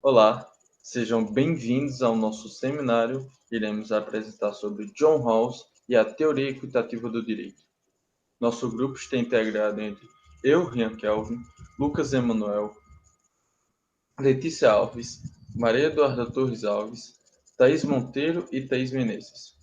Olá, sejam bem-vindos ao nosso seminário. Iremos apresentar sobre John Rawls e a teoria equitativa do direito. Nosso grupo está integrado entre eu, Rian Kelvin, Lucas Emanuel, Letícia Alves, Maria Eduarda Torres Alves, Thaís Monteiro e Thaís Menezes.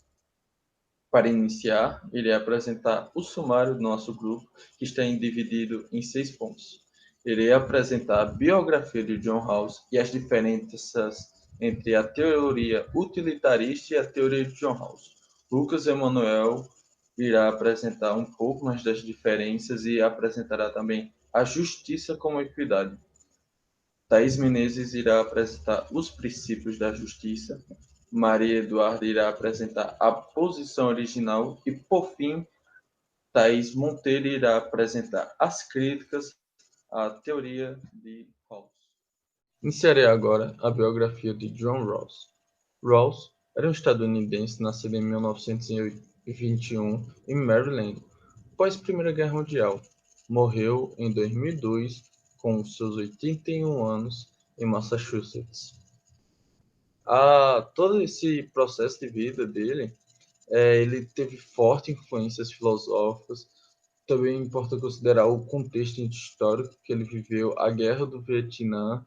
Para iniciar, irei apresentar o sumário do nosso grupo, que está dividido em 6 pontos. Irei apresentar a biografia de John Rawls e as diferenças entre a teoria utilitarista e a teoria de John Rawls. Lucas Emanuel irá apresentar um pouco mais das diferenças e apresentará também a justiça como equidade. Thaís Menezes irá apresentar os princípios da justiça. Maria Eduarda irá apresentar a posição original e, por fim, Thaís Monteiro irá apresentar as críticas à teoria de Rawls. Iniciarei agora a biografia de John Rawls. Rawls era um estadunidense nascido em 1921 em Maryland, após a Primeira Guerra Mundial. Morreu em 2002 com seus 81 anos em Massachusetts. Todo esse processo de vida dele, ele teve fortes influências filosóficas. Também importa considerar o contexto histórico que ele viveu, a Guerra do Vietnã,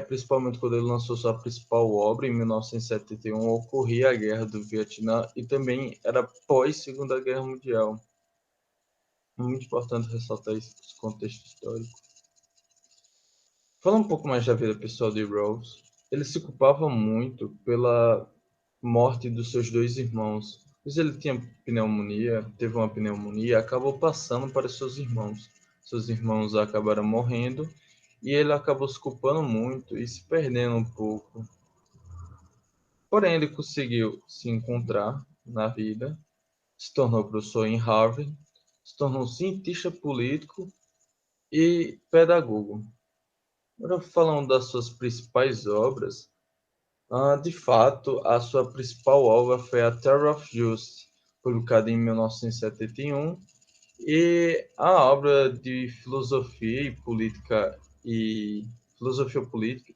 principalmente quando ele lançou sua principal obra, em 1971, ocorria a Guerra do Vietnã e também era pós-Segunda Guerra Mundial. Muito importante ressaltar esse contexto histórico. Falando um pouco mais da vida pessoal de Rawls, ele se culpava muito pela morte dos seus dois irmãos, pois ele teve uma pneumonia e acabou passando para seus irmãos. Seus irmãos acabaram morrendo e ele acabou se culpando muito e se perdendo um pouco. Porém, ele conseguiu se encontrar na vida, se tornou professor em Harvard, se tornou cientista político e pedagogo. Agora, falando das suas principais obras, de fato, a sua principal obra foi a Theory of Justice, publicada em 1971, e a obra de filosofia política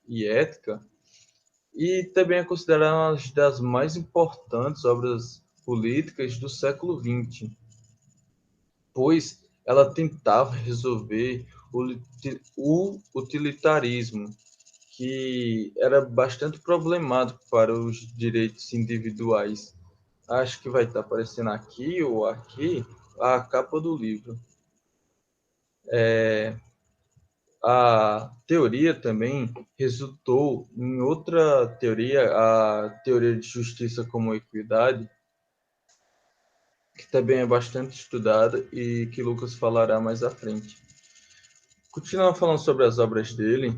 e ética, e também é considerada uma das mais importantes obras políticas do século XX, pois ela tentava resolver o utilitarismo, que era bastante problemático para os direitos individuais. Acho que vai estar aparecendo aqui ou aqui a capa do livro. A teoria também resultou em outra teoria, a teoria de justiça como equidade, que também é bastante estudada e que Lucas falará mais à frente. Continuando falando sobre as obras dele,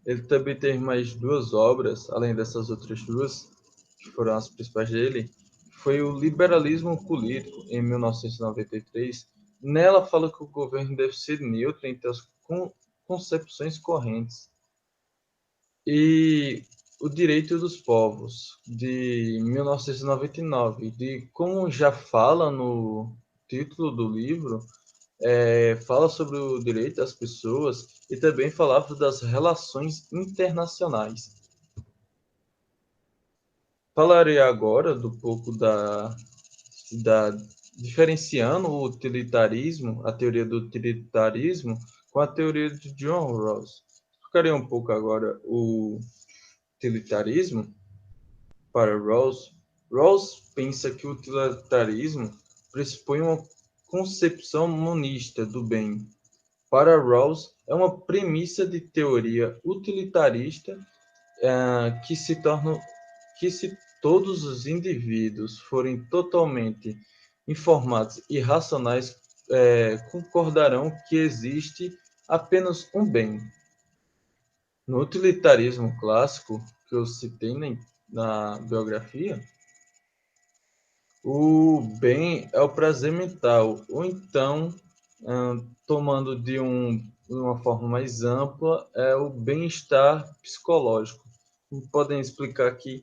ele também tem mais duas obras, além dessas outras duas, que foram as principais dele, foi o Liberalismo Político, em 1993. Nela fala que o governo deve ser neutro entre as concepções correntes. E o Direito dos Povos, de 1999, de como já fala no título do livro, fala sobre o direito das pessoas e também falava das relações internacionais. Falarei agora do pouco da diferenciando o utilitarismo, a teoria do utilitarismo, com a teoria de John Rawls. Explicarei um pouco agora o utilitarismo para Rawls. Rawls pensa que o utilitarismo pressupõe uma concepção monista do bem. Para Rawls, é uma premissa de teoria utilitarista que se todos os indivíduos forem totalmente informados e racionais, concordarão que existe apenas um bem. No utilitarismo clássico, que eu citei na biografia, o bem é o prazer mental, ou então, tomando de uma forma mais ampla, é o bem-estar psicológico. Podem explicar que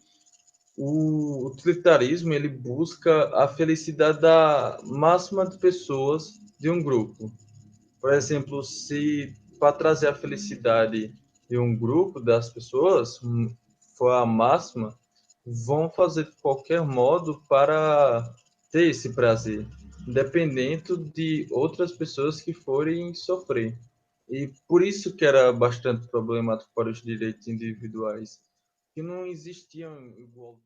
o utilitarismo ele busca a felicidade da máxima de pessoas de um grupo. Por exemplo, se para trazer a felicidade e um grupo das pessoas, for a máxima, vão fazer de qualquer modo para ter esse prazer, independente de outras pessoas que forem sofrer. E por isso que era bastante problemático para os direitos individuais, que não existiam igualdade.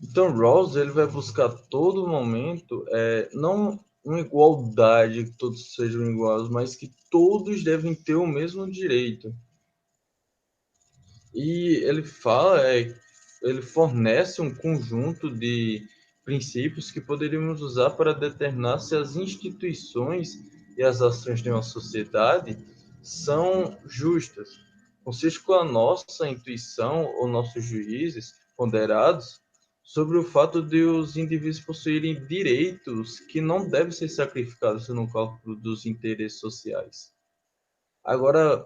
Então, Rawls ele vai buscar a todo momento, não uma igualdade, que todos sejam iguais, mas que todos devem ter o mesmo direito. E ele fornece um conjunto de princípios que poderíamos usar para determinar se as instituições e as ações de uma sociedade são justas. Consiste com a nossa intuição ou nossos juízes ponderados sobre o fato de os indivíduos possuírem direitos que não devem ser sacrificados no cálculo dos interesses sociais. Agora,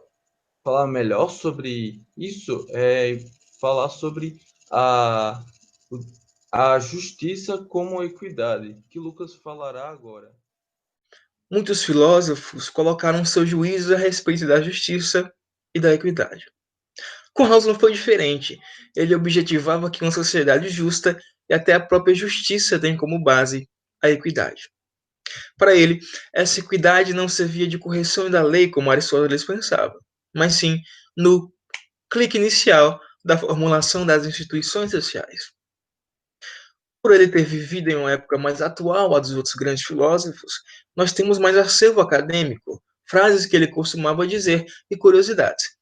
falar melhor sobre isso é falar sobre a, a justiça como equidade, que Lucas falará agora. Muitos filósofos colocaram seus juízos a respeito da justiça e da equidade. Com Rawls não foi diferente. Ele objetivava que uma sociedade justa e até a própria justiça tem como base a equidade. Para ele, essa equidade não servia de correção da lei como Aristóteles pensava, mas sim no clique inicial da formulação das instituições sociais. Por ele ter vivido em uma época mais atual à dos outros grandes filósofos, nós temos mais acervo acadêmico, frases que ele costumava dizer e curiosidades.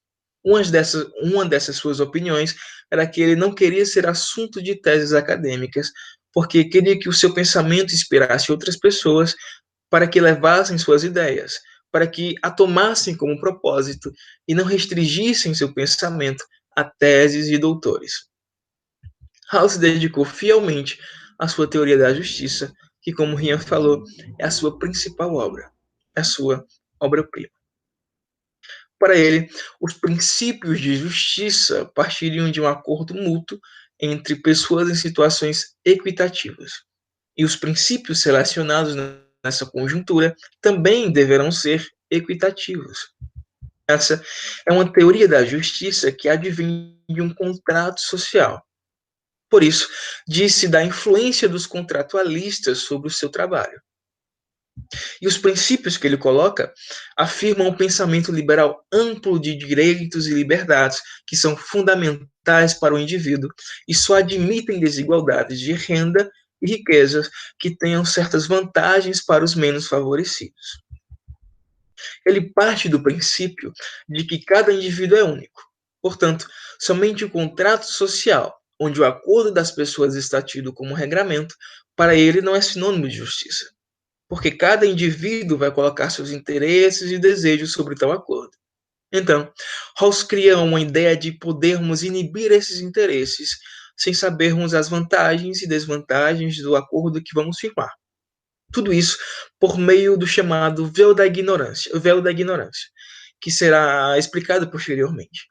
Uma dessas suas opiniões era que ele não queria ser assunto de teses acadêmicas, porque queria que o seu pensamento inspirasse outras pessoas para que levassem suas ideias, para que a tomassem como propósito e não restringissem seu pensamento a teses e doutores. Hall se dedicou fielmente à sua teoria da justiça, que, como Rian falou, é a sua principal obra, é a sua obra-prima. Para ele, os princípios de justiça partiriam de um acordo mútuo entre pessoas em situações equitativas. E os princípios relacionados nessa conjuntura também deverão ser equitativos. Essa é uma teoria da justiça que advém de um contrato social. Por isso, disse da influência dos contratualistas sobre o seu trabalho. E os princípios que ele coloca afirmam um pensamento liberal amplo de direitos e liberdades que são fundamentais para o indivíduo e só admitem desigualdades de renda e riquezas que tenham certas vantagens para os menos favorecidos. Ele parte do princípio de que cada indivíduo é único. Portanto, somente o contrato social, onde o acordo das pessoas está tido como regramento, para ele não é sinônimo de justiça, porque cada indivíduo vai colocar seus interesses e desejos sobre tal acordo. Então, Rawls cria uma ideia de podermos inibir esses interesses sem sabermos as vantagens e desvantagens do acordo que vamos firmar. Tudo isso por meio do chamado véu da ignorância, que será explicado posteriormente.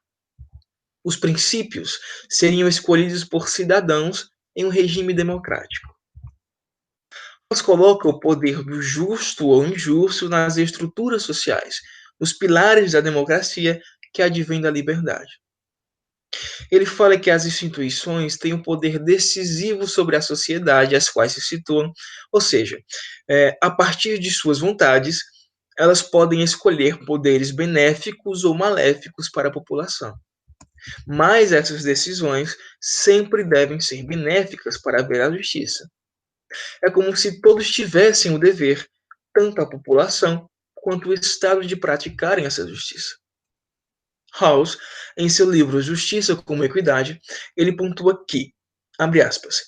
Os princípios seriam escolhidos por cidadãos em um regime democrático. Elas colocam o poder do justo ou injusto nas estruturas sociais, nos pilares da democracia que advém da liberdade. Ele fala que as instituições têm um poder decisivo sobre a sociedade às quais se situam, ou seja, a partir de suas vontades, elas podem escolher poderes benéficos ou maléficos para a população. Mas essas decisões sempre devem ser benéficas para haver a justiça. É como se todos tivessem o dever, tanto a população quanto o Estado, de praticarem essa justiça. Rawls, em seu livro Justiça como Equidade, ele pontua que, abre aspas,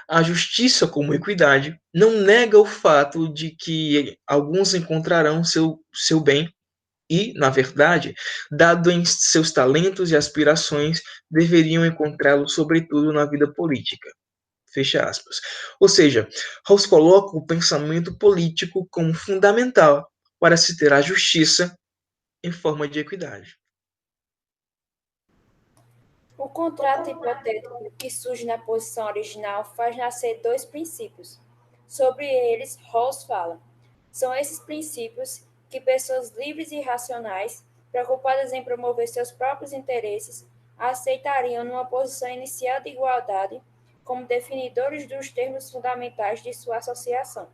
a justiça como equidade não nega o fato de que alguns encontrarão seu bem e, na verdade, dado em seus talentos e aspirações, deveriam encontrá-lo sobretudo na vida política. Fecha aspas. Ou seja, Rawls coloca o pensamento político como fundamental para se ter a justiça em forma de equidade. O contrato hipotético que surge na posição original faz nascer dois princípios. Sobre eles, Rawls fala. São esses princípios que pessoas livres e racionais preocupadas em promover seus próprios interesses, aceitariam numa posição inicial de igualdade como definidores dos termos fundamentais de sua associação.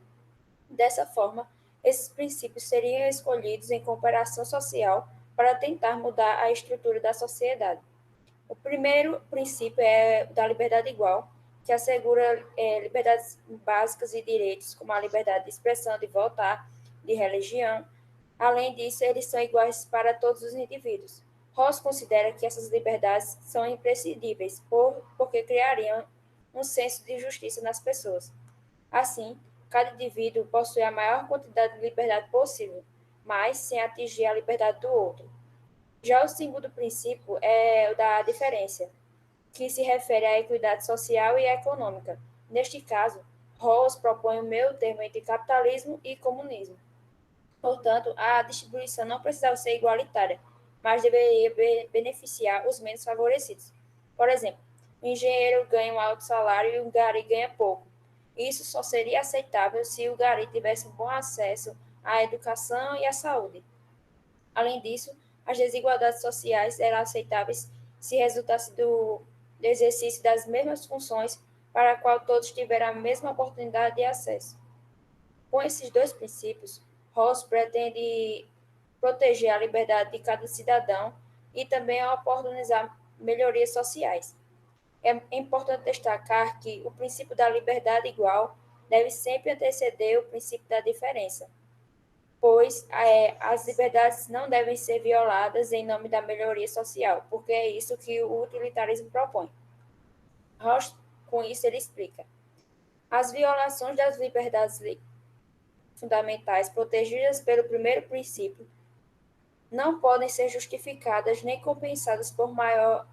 Dessa forma, esses princípios seriam escolhidos em comparação social para tentar mudar a estrutura da sociedade. O primeiro princípio é da liberdade igual, que assegura liberdades básicas e direitos, como a liberdade de expressão, de votar, de religião. Além disso, eles são iguais para todos os indivíduos. Rawls considera que essas liberdades são imprescindíveis, porque criariam um senso de justiça nas pessoas. Assim, cada indivíduo possui a maior quantidade de liberdade possível, mas sem atingir a liberdade do outro. Já o segundo princípio é o da diferença, que se refere à equidade social e econômica. Neste caso, Rawls propõe o meio termo entre capitalismo e comunismo. Portanto, a distribuição não precisava ser igualitária, mas deveria beneficiar os menos favorecidos. Por exemplo, o engenheiro ganha um alto salário e o gari ganha pouco. Isso só seria aceitável se o gari tivesse um bom acesso à educação e à saúde. Além disso, as desigualdades sociais eram aceitáveis se resultasse do exercício das mesmas funções para a qual todos tiveram a mesma oportunidade de acesso. Com esses dois princípios, Rawls pretende proteger a liberdade de cada cidadão e também oportunizar melhorias sociais. É importante destacar que o princípio da liberdade igual deve sempre anteceder o princípio da diferença, pois as liberdades não devem ser violadas em nome da melhoria social, porque é isso que o utilitarismo propõe. Rawls, com isso, ele explica: as violações das liberdades fundamentais protegidas pelo primeiro princípio não podem ser justificadas nem compensadas por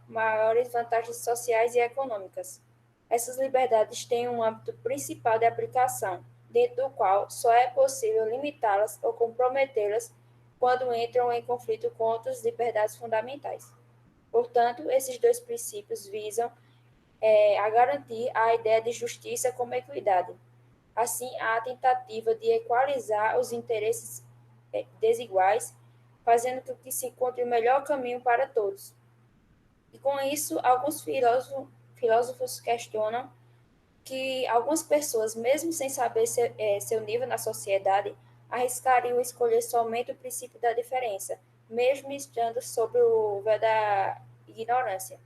maiores vantagens sociais e econômicas. Essas liberdades têm um âmbito principal de aplicação, dentro do qual só é possível limitá-las ou comprometê-las quando entram em conflito com outras liberdades fundamentais. Portanto, esses dois princípios visam a garantir a ideia de justiça como equidade. Assim, a tentativa de equalizar os interesses desiguais, fazendo com que se encontre o melhor caminho para todos. E com isso, alguns filósofos questionam que algumas pessoas, mesmo sem saber seu nível na sociedade, arriscariam escolher somente o princípio da diferença, mesmo estando sob o véu da ignorância.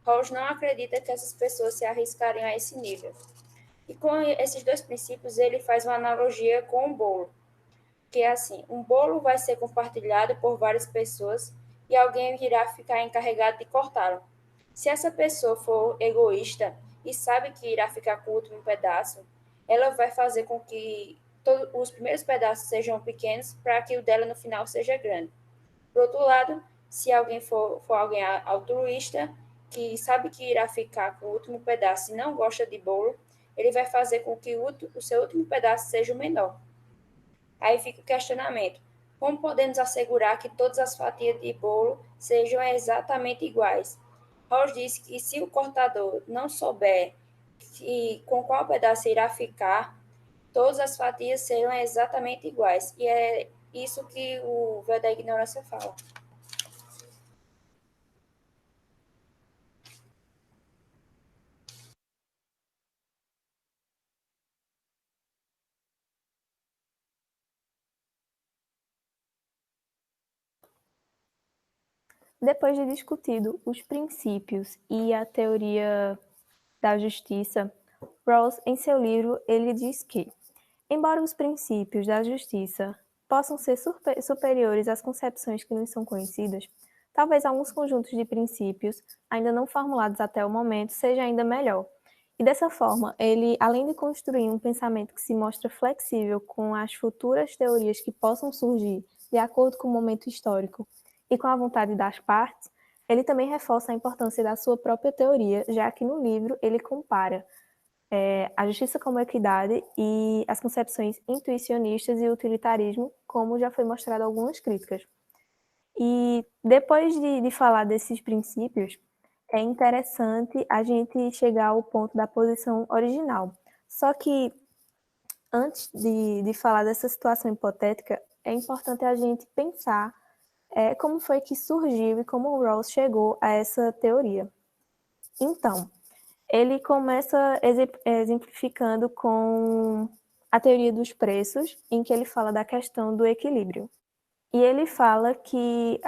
Rawls não acredita que essas pessoas se arriscariam a esse nível. E com esses dois princípios, ele faz uma analogia com um bolo, que é assim: um bolo vai ser compartilhado por várias pessoas e alguém irá ficar encarregado de cortá-lo. Se essa pessoa for egoísta e sabe que irá ficar com o último pedaço, ela vai fazer com que os primeiros pedaços sejam pequenos para que o dela no final seja grande. Por outro lado, se alguém for alguém altruísta, que sabe que irá ficar com o último pedaço e não gosta de bolo, ele vai fazer com que o seu último pedaço seja o menor. Aí fica o questionamento: como podemos assegurar que todas as fatias de bolo sejam exatamente iguais? Rawls diz que se o cortador não souber com qual pedaço irá ficar, todas as fatias serão exatamente iguais. E é isso que o véu da ignorância fala. Depois de discutido os princípios e a teoria da justiça, Rawls, em seu livro, ele diz que, embora os princípios da justiça possam ser superiores às concepções que nos são conhecidas, talvez alguns conjuntos de princípios, ainda não formulados até o momento, seja ainda melhor. E dessa forma, ele, além de construir um pensamento que se mostra flexível com as futuras teorias que possam surgir de acordo com o momento histórico e com a vontade das partes, ele também reforça a importância da sua própria teoria, já que no livro ele compara a justiça como equidade e as concepções intuicionistas e utilitarismo, como já foi mostrado em algumas críticas. E depois de falar desses princípios, é interessante a gente chegar ao ponto da posição original. Só que, antes de falar dessa situação hipotética, é importante a gente pensar como foi que surgiu e como o Rawls chegou a essa teoria. Então, ele começa exemplificando com a teoria dos preços, em que ele fala da questão do equilíbrio. E ele fala que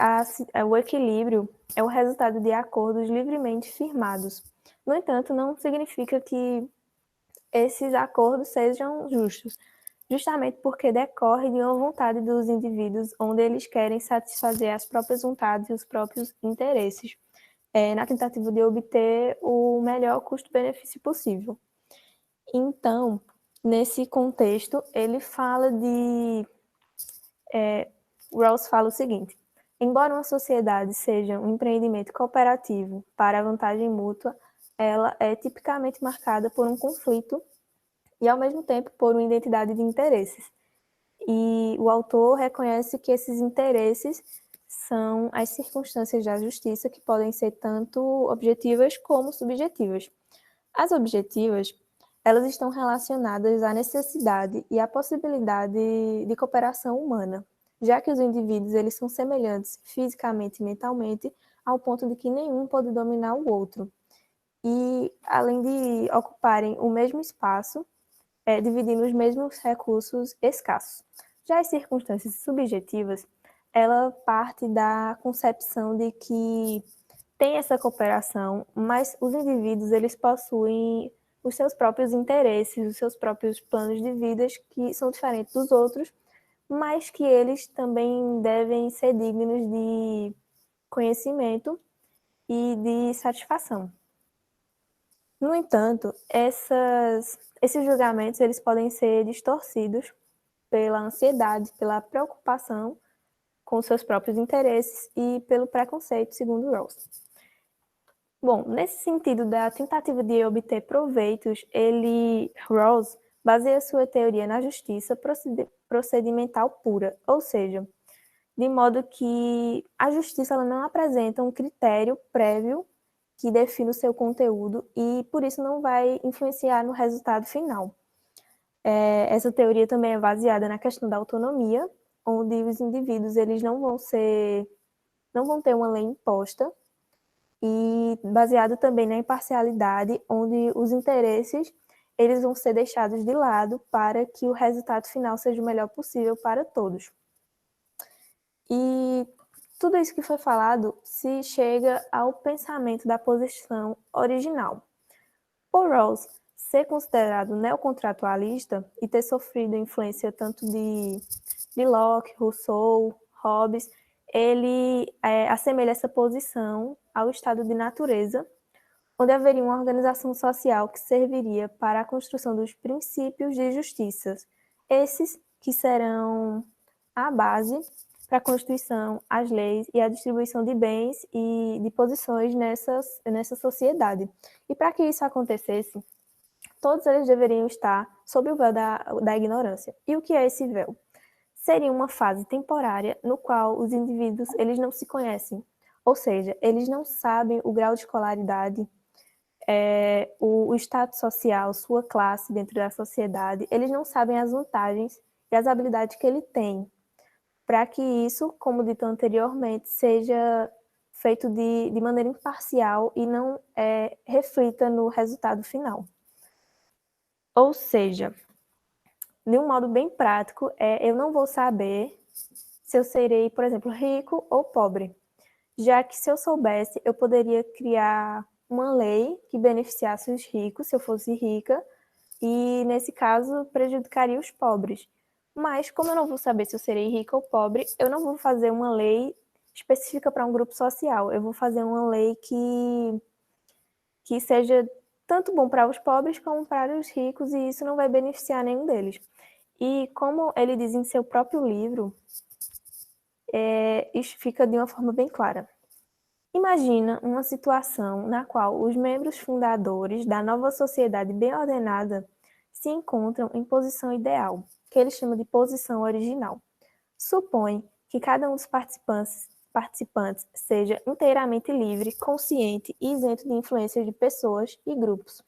o equilíbrio é o resultado de acordos livremente firmados. No entanto, não significa que esses acordos sejam justos, justamente porque decorre de uma vontade dos indivíduos onde eles querem satisfazer as próprias vontades e os próprios interesses, na tentativa de obter o melhor custo-benefício possível. Então, nesse contexto, ele fala Rawls fala o seguinte: embora uma sociedade seja um empreendimento cooperativo para a vantagem mútua, ela é tipicamente marcada por um conflito e, ao mesmo tempo, por uma identidade de interesses. E o autor reconhece que esses interesses são as circunstâncias da justiça que podem ser tanto objetivas como subjetivas. As objetivas, elas estão relacionadas à necessidade e à possibilidade de cooperação humana, já que os indivíduos eles são semelhantes fisicamente e mentalmente, ao ponto de que nenhum pode dominar o outro. E, além de ocuparem o mesmo espaço, dividindo os mesmos recursos escassos. Já as circunstâncias subjetivas, ela parte da concepção de que tem essa cooperação, mas os indivíduos eles possuem os seus próprios interesses, os seus próprios planos de vida que são diferentes dos outros, mas que eles também devem ser dignos de conhecimento e de satisfação. No entanto, esses julgamentos eles podem ser distorcidos pela ansiedade, pela preocupação com seus próprios interesses e pelo preconceito, segundo Rawls. Bom, nesse sentido da tentativa de obter proveitos, Rawls baseia sua teoria na justiça procedimental pura, ou seja, de modo que a justiça ela não apresenta um critério prévio que define o seu conteúdo e, por isso, não vai influenciar no resultado final. Essa teoria também é baseada na questão da autonomia, onde os indivíduos eles não vão ter uma lei imposta, e baseado também na imparcialidade, onde os interesses eles vão ser deixados de lado para que o resultado final seja o melhor possível para todos. E tudo isso que foi falado se chega ao pensamento da posição original. Por Rawls ser considerado neocontratualista e ter sofrido influência tanto de Locke, Rousseau, Hobbes, ele assemelha essa posição ao estado de natureza, onde haveria uma organização social que serviria para a construção dos princípios de justiça, esses que serão a base para a Constituição, as leis e a distribuição de bens e de posições nessa sociedade. E para que isso acontecesse, todos eles deveriam estar sob o véu da ignorância. E o que é esse véu? Seria uma fase temporária no qual os indivíduos eles não se conhecem, ou seja, eles não sabem o grau de escolaridade, o status social, sua classe dentro da sociedade, eles não sabem as vantagens e as habilidades que ele tem, para que isso, como dito anteriormente, seja feito de maneira imparcial e não reflita no resultado final. Ou seja, de um modo bem prático, eu não vou saber se eu serei, por exemplo, rico ou pobre, já que se eu soubesse, eu poderia criar uma lei que beneficiasse os ricos, se eu fosse rica, e, nesse caso, prejudicaria os pobres. Mas, como eu não vou saber se eu serei rica ou pobre, eu não vou fazer uma lei específica para um grupo social. Eu vou fazer uma lei que seja tanto bom para os pobres como para os ricos, e isso não vai beneficiar nenhum deles. E como ele diz em seu próprio livro, isso fica de uma forma bem clara. Imagina uma situação na qual os membros fundadores da nova sociedade bem ordenada se encontram em posição ideal, que ele chama de posição original. Supõe que cada um dos participantes seja inteiramente livre, consciente e isento de influências de pessoas e grupos.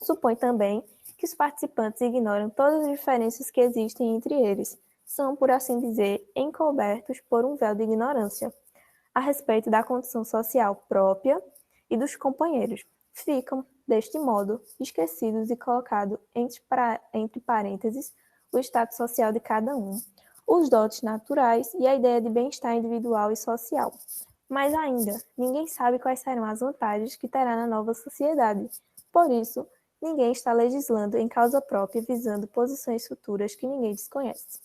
Supõe também que os participantes ignoram todas as diferenças que existem entre eles, são, por assim dizer, encobertos por um véu de ignorância a respeito da condição social própria e dos companheiros. Ficam, deste modo, esquecidos e colocados entre parênteses o status social de cada um, os dotes naturais e a ideia de bem-estar individual e social. Mas ainda, ninguém sabe quais serão as vantagens que terá na nova sociedade. Por isso, ninguém está legislando em causa própria visando posições futuras que ninguém desconhece.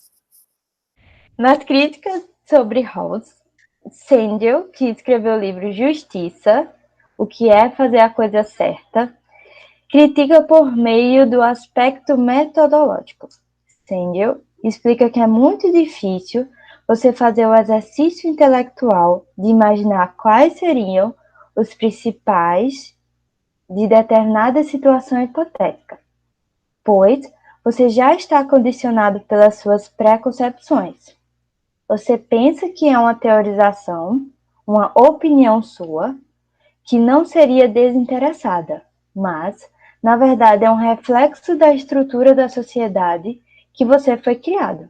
Nas críticas sobre Rawls, Sandel, que escreveu o livro Justiça, o que é fazer a coisa certa, critica por meio do aspecto metodológico. Sandel explica que é muito difícil você fazer o exercício intelectual de imaginar quais seriam os principais de determinada situação hipotética, pois você já está condicionado pelas suas preconcepções. Você pensa que é uma teorização, uma opinião sua, que não seria desinteressada, mas, na verdade, é um reflexo da estrutura da sociedade que você foi criado.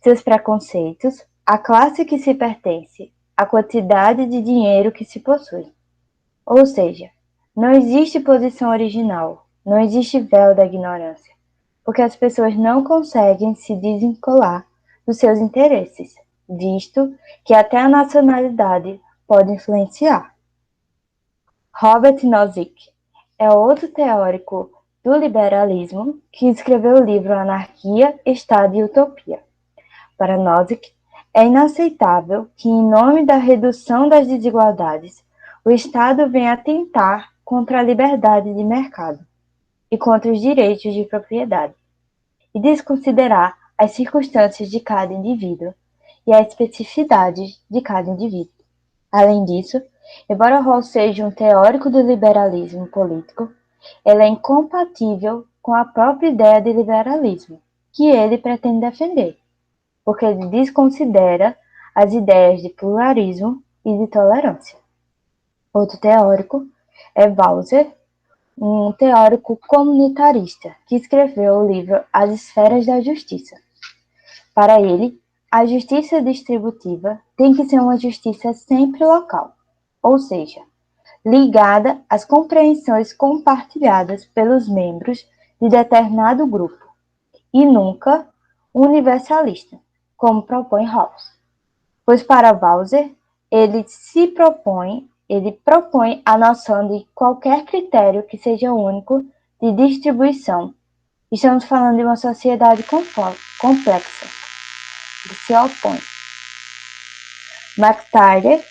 Seus preconceitos, a classe que se pertence, a quantidade de dinheiro que se possui. Ou seja, não existe posição original, não existe véu da ignorância, porque as pessoas não conseguem se desvincular dos seus interesses, visto que até a nacionalidade pode influenciar. Robert Nozick é outro teórico do liberalismo que escreveu o livro Anarquia, Estado e Utopia. Para Nozick, é inaceitável que, em nome da redução das desigualdades, o Estado venha atentar contra a liberdade de mercado e contra os direitos de propriedade, e desconsiderar as circunstâncias de cada indivíduo e as especificidades de cada indivíduo. Além disso, embora Rawls seja um teórico do liberalismo político, ele é incompatível com a própria ideia de liberalismo que ele pretende defender, porque ele desconsidera as ideias de pluralismo e de tolerância. Outro teórico é Walser, um teórico comunitarista que escreveu o livro As Esferas da Justiça. Para ele, a justiça distributiva tem que ser uma justiça sempre local, ou seja, ligada às compreensões compartilhadas pelos membros de determinado grupo, e nunca universalista, como propõe Rawls. Pois para Walser, ele propõe a noção de qualquer critério que seja único de distribuição. Estamos falando de uma sociedade complexa, que se opõe. Max Tyler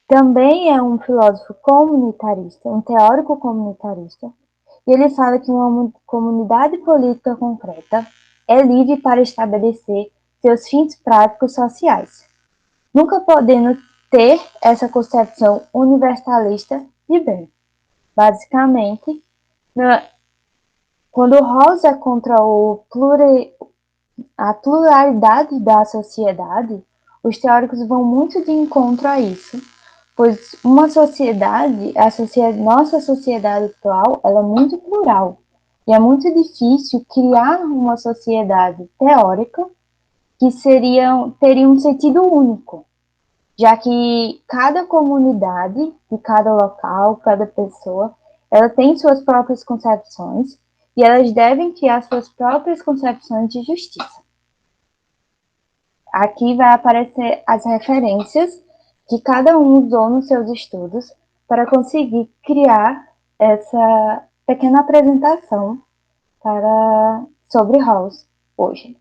também é um filósofo comunitarista, um teórico comunitarista, e ele fala que uma comunidade política concreta é livre para estabelecer seus fins práticos sociais, nunca podendo ter essa concepção universalista de bem. Basicamente, quando Rawls é contra a pluralidade da sociedade, os teóricos vão muito de encontro a isso, pois uma sociedade, nossa sociedade atual, ela é muito plural, e é muito difícil criar uma sociedade teórica que teria um sentido único, já que cada comunidade, de cada local, cada pessoa, ela tem suas próprias concepções e elas devem criar suas próprias concepções de justiça. Aqui vai aparecer as referências que cada um usou nos seus estudos para conseguir criar essa pequena apresentação sobre Rawls hoje.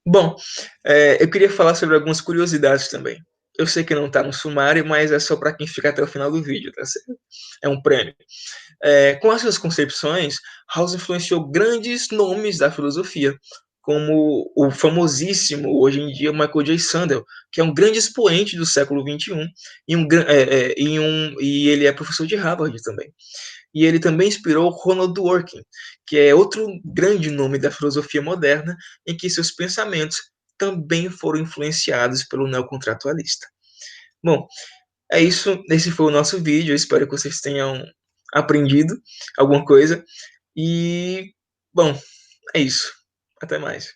Bom, eu queria falar sobre algumas curiosidades também. Eu sei que não está no sumário, mas é só para quem fica até o final do vídeo, tá certo? É um prêmio. Com as suas concepções, Rawls influenciou grandes nomes da filosofia, como o famosíssimo, hoje em dia, Michael J. Sandel, que é um grande expoente do século XXI, e ele é professor de Harvard também. E ele também inspirou Ronald Dworkin, que é outro grande nome da filosofia moderna, em que seus pensamentos também foram influenciados pelo neocontratualista. Bom, é isso. Esse foi o nosso vídeo. Eu espero que vocês tenham aprendido alguma coisa. E, bom, é isso. Até mais.